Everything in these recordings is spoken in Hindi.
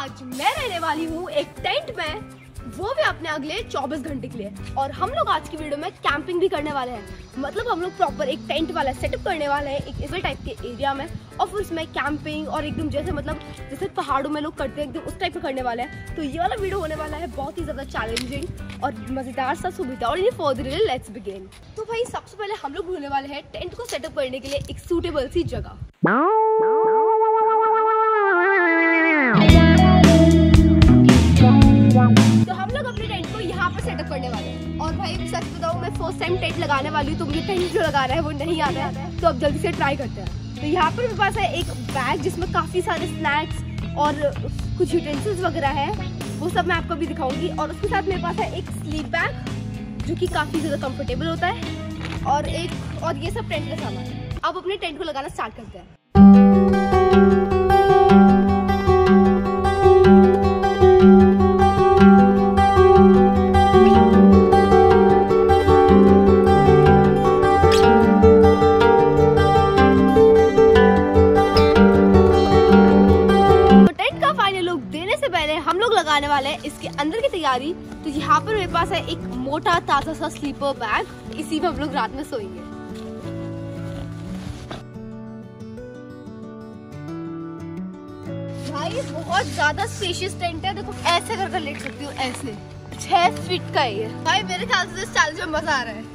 आज मैं रहने वाली हूँ एक टेंट में, वो भी अपने अगले 24 घंटे के लिए। और हम लोग आज की वीडियो में कैंपिंग भी करने वाले हैं। मतलब हम लोग प्रॉपर एक टेंट वाला सेटअप करने वाले हैं एक इस टाइप के एरिया में, और फिर उसमें कैंपिंग और एकदम जैसे पहाड़ों में लोग करते हैं एकदम उस टाइप का करने वाले हैं। तो ये वाला वीडियो होने वाला है बहुत ही ज़्यादा चैलेंजिंग और मज़ेदार सा। So without any further let's begin. तो भाई सबसे पहले हम लोग ढूंढने वाले हैं टेंट को सेटअप करने के लिए एक सूटेबल सी जगह। तो हम लोग अपने टेंट को यहाँ पर सेटअप करने वाले हैं। और भाई सच बताऊँ, मैं फर्स्ट टाइम टेंट लगाने वाली हूँ, तो मुझे टेंट जो लगा रहा है वो नहीं आता है। तो अब जल्दी से ट्राई करते हैं। तो यहाँ पर मेरे पास है एक बैग जिसमें काफ़ी सारे स्नैक्स और कुछ यूटेंसिल्स वगैरह है, वो सब मैं आपको भी दिखाऊंगी। और उसके साथ मेरे पास है एक स्लीप बैग जो कि काफ़ी ज़्यादा कंफर्टेबल होता है, और ये सब टेंट का सामान है। अब अपने टेंट को लगाना स्टार्ट करते हैं। हम लोग लगाने वाले हैं इसके अंदर की तैयारी। तो यहाँ पर मेरे पास है एक मोटा ताजा सा स्लीपर बैग, इसी में हम लोग रात में सोएंगे। भाई बहुत ज्यादा स्पेशियस टेंट है, देखो ऐसे कर लेट सकती हूँ, ऐसे 6 फीट का है ये। भाई मेरे ख्याल से इस चैलेंज में मजा आ रहा है।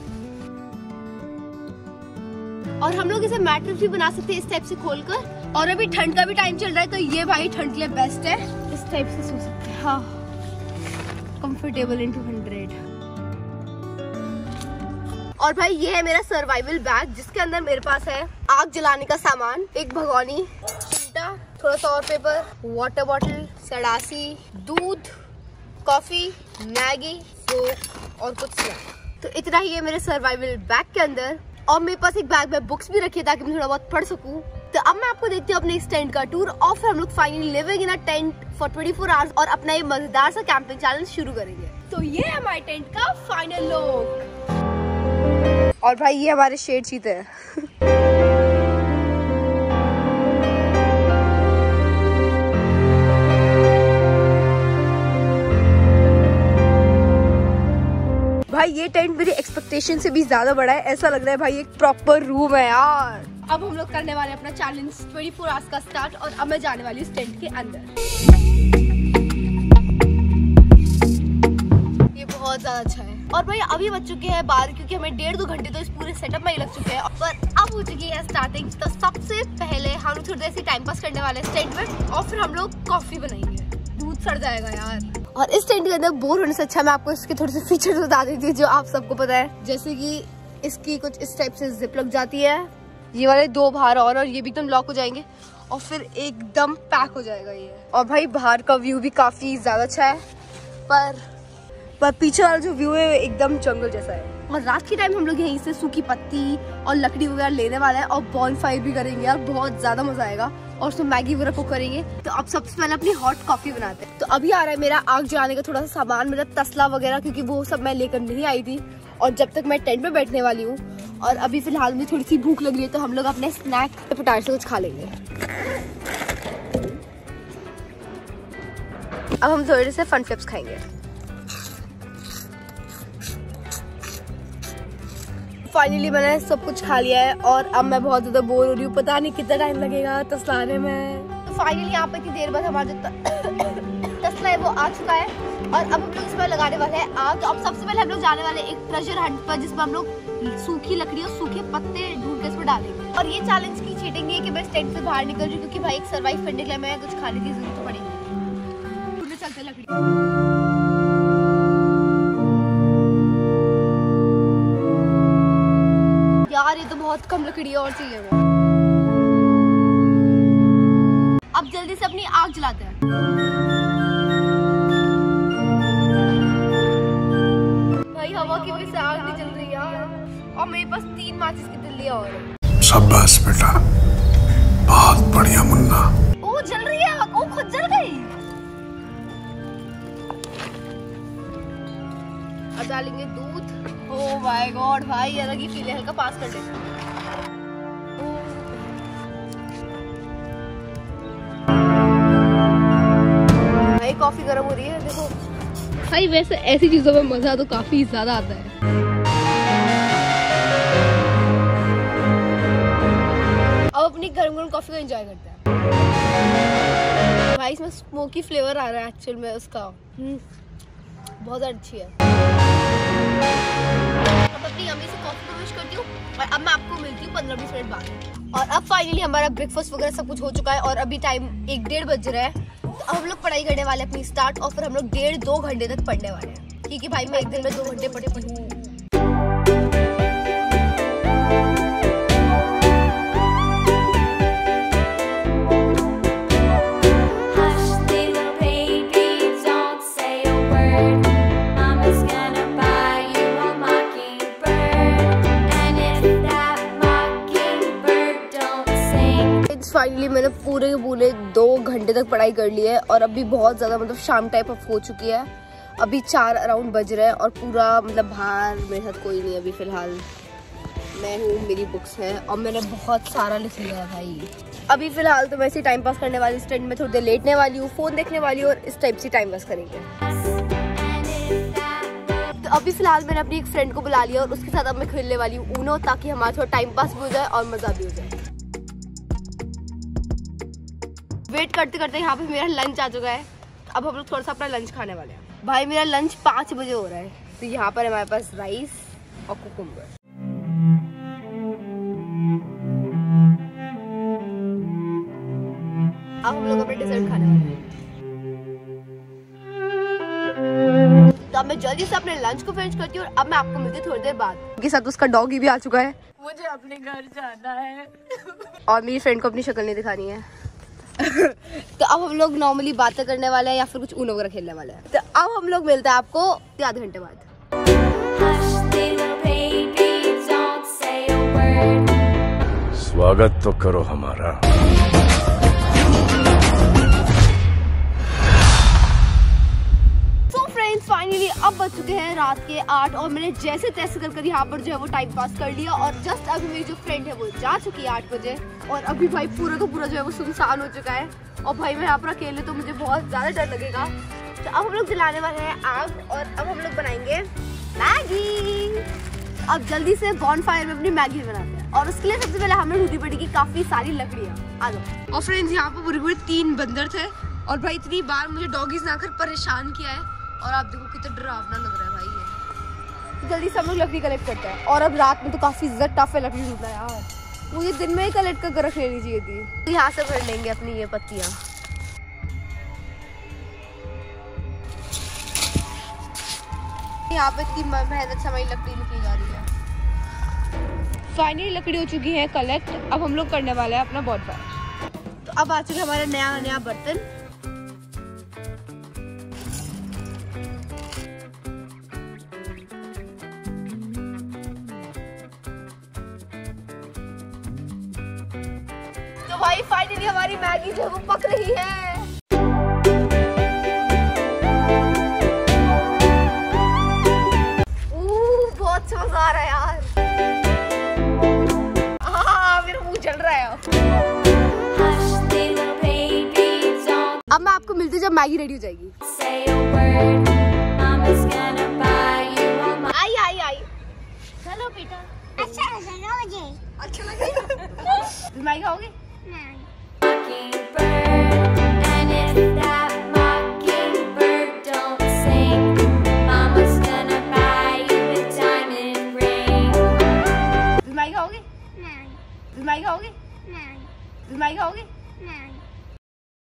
और हम लोग इसे मैट्रेस भी बना सकते हैं इस टाइप से खोलकर। और अभी ठंड का भी टाइम चल रहा है, तो ये भाई ठंड के लिए बेस्ट है। इस टाइप से सो सकते हैं। हाँ, कंफर्टेबल इन 200। और भाई ये है मेरा सर्वाइवल बैग, जिसके अंदर मेरे पास है आग जलाने का सामान, एक भगोनी, चिमटा, थोड़ा सा और पेपर, वाटर बॉटल, सड़ासी, दूध, कॉफी, मैगी, सोप और कुछ स्नैक्स। तो इतना ही है मेरे सर्वाइवल बैग के अंदर। और मेरे पास एक बैग में बुक्स भी रखी है ताकि मैं थोड़ा बहुत पढ़ सकूं। तो अब मैं आपको देखती हूँ अपने इस टेंट का टूर, और फिर हम लोग finally living in a tent for 24 hours और अपना ये मजेदार सा कैंपिंग चैलेंज शुरू करेंगे। तो ये है हमारे टेंट का फाइनल लुक। और भाई ये हमारे शेड चीते हैं। भाई ये टेंट मेरी एक्सपेक्टेशन से भी ज्यादा बड़ा है, ऐसा लग रहा है भाई एक प्रॉपर रूम है यार। अब हम लोग करने वाले हैं अपना चैलेंज 24 आवर्स का स्टार्ट, और अब मैं जाने वाली हूँ टेंट के अंदर। ये बहुत ज्यादा अच्छा है। और भाई अभी बज चुके हैं 12, क्योंकि हमें 1.5-2 घंटे तो इस पूरे सेटअप में ही लग चुके हैं। पर अब हो चुकी है स्टार्टिंग। तो सबसे पहले हम लोग थोड़ी देर से टाइम पास करने वाले हैं इस टेंट में, और फिर हम लोग कॉफी बनाएंगे। दूध सड़ जाएगा यार। और इस टेंट के अंदर बोर होने से अच्छा मैं आपको इसके थोड़े से फीचर्स बता देती हूँ जो आप सबको पता है। जैसे कि इसकी कुछ इस टाइप से जिप लग जाती है, ये वाले 2 बाहर और ये भी एकदम लॉक हो जाएंगे, और फिर एकदम पैक हो जाएगा ये। और भाई बाहर का व्यू भी काफी ज्यादा अच्छा है, पर पीछे वाला जो व्यू है एकदम जंगल जैसा है। और रात के टाइम हम लोग यहीं से सूखी पत्ती और लकड़ी वगैरह लेने वाले हैं, और बॉनफायर भी करेंगे यार, बहुत ज्यादा मजा आएगा। और उसमें मैगी वगैरह कुक करेंगे। तो अब सबसे पहले अपनी हॉट कॉफी बनाते हैं। तो अभी आ रहा है मेरा आग जलाने का थोड़ा सा सामान, मेरा तसला वगैरह, क्योंकि वो सब मैं लेकर नहीं आई थी। और जब तक मैं टेंट में बैठने वाली हूँ, और अभी फिलहाल मुझे थोड़ी सी भूख लग रही है, तो हम लोग अपने स्नैक पटाखे से कुछ खा लेंगे। अब हम थोड़े से फन फ्लिप्स खाएंगे। फाइनली मैंने सब कुछ खा लिया है, और अब मैं बहुत ज्यादा बोर हो रही हूँ, पता नहीं कितना टाइम लगेगा तसलाने में। तो फाइनली यहाँ पे इतनी देर बाद हमारा जो तसला है वो आ चुका है, और अब हम लोग इसमें लगाने वाले हैं आग। तो अब सबसे पहले हम लोग जाने वाले एक ट्रेजर हंट पर, जिसमें हम लोग सूखी लकड़ी और सूखे पत्ते ढूंढ के इसमें डालेंगे। और ये चैलेंज की चीटिंग नहीं है कि मैं इस टेंट से बाहर निकल रही हूँ, क्योंकि भाई एक सर्वाइव करने के लिए मैं कुछ खाने की जरूरत पड़ेगी। ढूंढने चलते लकड़ी। यार ये तो बहुत कम लकड़ी है, और चाहिए वो। अब जल्दी से अपनी आग जलाते हैं। भाई हवा की वजह से आग नहीं जल रही यार, और मेरे पास 3 माचिस की तिल्लियां और हैं। शाबाश बेटा, बहुत बढ़िया मुन्ना। ओ जल रही है आग, ओ खुद जल गई। अब डालेंगे दूध। ओ माय गॉड भाई, अलग ही फील है, हल्का पास कर दे। भाई कॉफी गर्म हो रही है देखो भाई। वैसे ऐसी चीजों में मजा तो काफी ज्यादा आता है। अब अपनी गर्म गर्म कॉफी को एंजॉय करते हैं भाई। इसमें स्मोकी फ्लेवर आ रहा है एक्चुअल में उसका, बहुत अच्छी है। अब अपनी अम्मी से कॉफी को विश करती हूँ और अब मैं आपको मिलती हूँ 15-20 मिनट बाद। और अब फाइनली हमारा ब्रेकफास्ट वगैरह सब कुछ हो चुका है और अभी टाइम 1-1:30 बज रहा है। तो अब हम लोग पढ़ाई करने वाले अपनी स्टार्ट और फिर हम लोग 1.5-2 घंटे तक पढ़ने वाले हैं, क्योंकि भाई मैं एक दिन में 2 घंटे पढ़ी। फाइनली मैंने पूरे 2 घंटे तक पढ़ाई कर ली है और अभी बहुत ज़्यादा मतलब शाम टाइप ऑफ हो चुकी है। अभी 4 अराउंड बज रहे हैं और पूरा मतलब बाहर मेरे साथ कोई नहीं अभी फ़िलहाल। मैं हूँ, मेरी बुक्स हैं और मैंने बहुत सारा लिख लिया है भाई। अभी फ़िलहाल तो मैं ऐसे टाइम पास करने वाली, स्टैंड में थोड़ी देर लेटने वाली हूँ, फ़ोन देखने वाली हूँ और इस टाइप से टाइम पास करेंगे। तो अभी फ़िलहाल मैंने अपनी एक फ्रेंड को बुला लिया और उसके साथ अब मैं खेलने वाली हूँ ऊनो, ताकि हमारा थोड़ा टाइम पास भी हो जाए और मज़ा भी हो जाए। वेट करते करते यहाँ पे मेरा लंच आ चुका है। अब हम लोग थोड़ा सा अपना लंच खाने वाले हैं भाई। मेरा लंच 5 बजे हो रहा है। तो यहाँ पर हमारे पास राइस और कुकुम्बर। अब हम लोग अपना डेजर्ट खाने वाले हैं। तो अब मैं जल्दी से अपने लंच को फिनिश करती हूँ और अब मैं आपको मिलती हूँ थोड़ी देर बाद। के साथ उसका डॉगी भी आ चुका है। मुझे अपने घर जाना है और मेरी फ्रेंड को अपनी शक्ल नहीं दिखानी है। तो अब हम लोग नॉर्मली बातें करने वाले हैं या फिर कुछ ऊनो वगैरह खेलने वाले हैं। तो अब हम लोग मिलते हैं आपको आधे घंटे बाद। स्वागत तो करो हमारा। फाइनली अब बज चुके हैं रात के 8 और मैंने जैसे तैसे कर यहाँ पर जो है वो टाइम पास कर लिया। और जस्ट अभी मेरी जो फ्रेंड है वो जा चुकी है 8 बजे और अभी भाई पूरा का पूरा जो है वो सुनसान हो चुका है। और भाई मैं यहाँ पर अकेले तो मुझे बहुत ज़्यादा डर लगेगा। तो अब हम लोग जलाने वाले हैं आग और अब हम लोग बनाएंगे मैगी। अब जल्दी से बॉनफायर में अपनी मैगी बनाते हैं और उसके लिए सबसे पहले हमें ढूंढनी पड़ेगी काफ़ी सारी लकड़ियाँ। आ जाओ। और फ्रेंड्स यहाँ पर पूरे 3 बंदर थे और भाई इतनी बार मुझे डॉगीज ने आकर परेशान किया है और आप देखो कितना डरावना लग रहा है भाई ये। जल्दी से हम लोग लकड़ी कलेक्ट करते हैं और अब रात में तो काफी ज्यादा टफ है लकड़ी ढूंढना यार। मुझे दिन में ही कलेक्ट कर रख लेनी चाहिए थी। तो यहाँ से भर लेंगे अपनी ये पत्तियाँ। यहाँ पे इतनी मेहनत से हमारी लकड़ी निकली जा रही है। फाइनली लकड़ी हो चुकी है कलेक्ट। अब हम लोग करने वाले हैं अपना बॉनफायर। तो अब आ चुके हमारा नया बर्तन। तो भाई फाइनली हमारी मैगी जो है वो पक रही है। बहुत मजा आ रहा है यार। हाँ मेरा मुंह जल रहा है। अब मैं आपको मिलती हूँ जब मैगी रेडी हो जाएगी। आई चलो बेटा। अच्छा लगा मुझे। अच्छा लगा। मैगी खाओगे?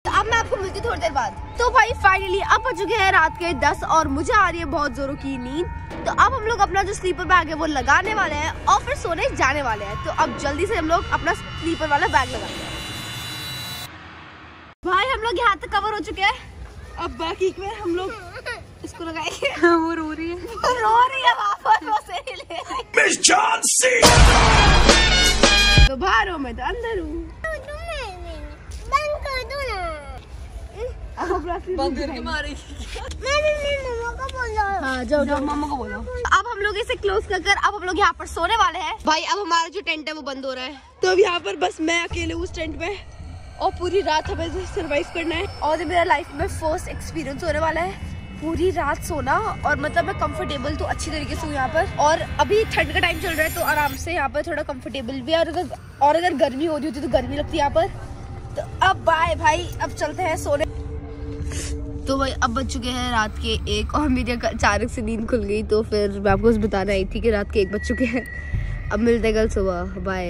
अब मैं आपको मिलती थोड़ी देर बाद। तो भाई फाइनली अब हो चुके हैं रात के 10 और मुझे आ रही है बहुत जोरों की नींद। तो अब हम लोग अपना जो स्लीपर बैग है वो लगाने वाले हैं और फिर सोने जाने वाले हैं। तो अब जल्दी से हम लोग अपना स्लीपर वाला बैग लगाते हैं। भाई हम लोग यहाँ तक कवर हो चुके हैं। अब बाकी में हम लोग इसको लगाएंगे। वो रो रही है। तो बाहर हो, मैं तो अंदर हूँ। हाँ जाओ मम्मा को बोलो। अब हम लोग इसे क्लोज कर अब हम लोग यहाँ पर सोने वाले हैं। भाई अब हमारा जो टेंट है वो बंद हो रहा है। तो अब यहाँ पर बस मैं अकेले हूँ उस टेंट में और पूरी रात हमें सर्वाइव करना है। और मेरा लाइफ में फर्स्ट एक्सपीरियंस होने वाला है पूरी रात सोना। और मतलब मैं कंफर्टेबल तो अच्छी तरीके से हूँ यहाँ पर। और अभी ठंड का टाइम चल रहा है तो आराम से यहाँ पर थोड़ा कंफर्टेबल भी है। और अगर गर्मी हो रही होती तो गर्मी लगती है यहाँ पर। तो अब बाय भाई, अब चलते हैं सोने। तो भाई अब बज चुके हैं रात के 1 और मेरी अचानक से नींद खुल गई। तो फिर मैं आपको बताने आई थी कि रात के 1 बज चुके हैं। अब मिलते हैं कल सुबह, बाय।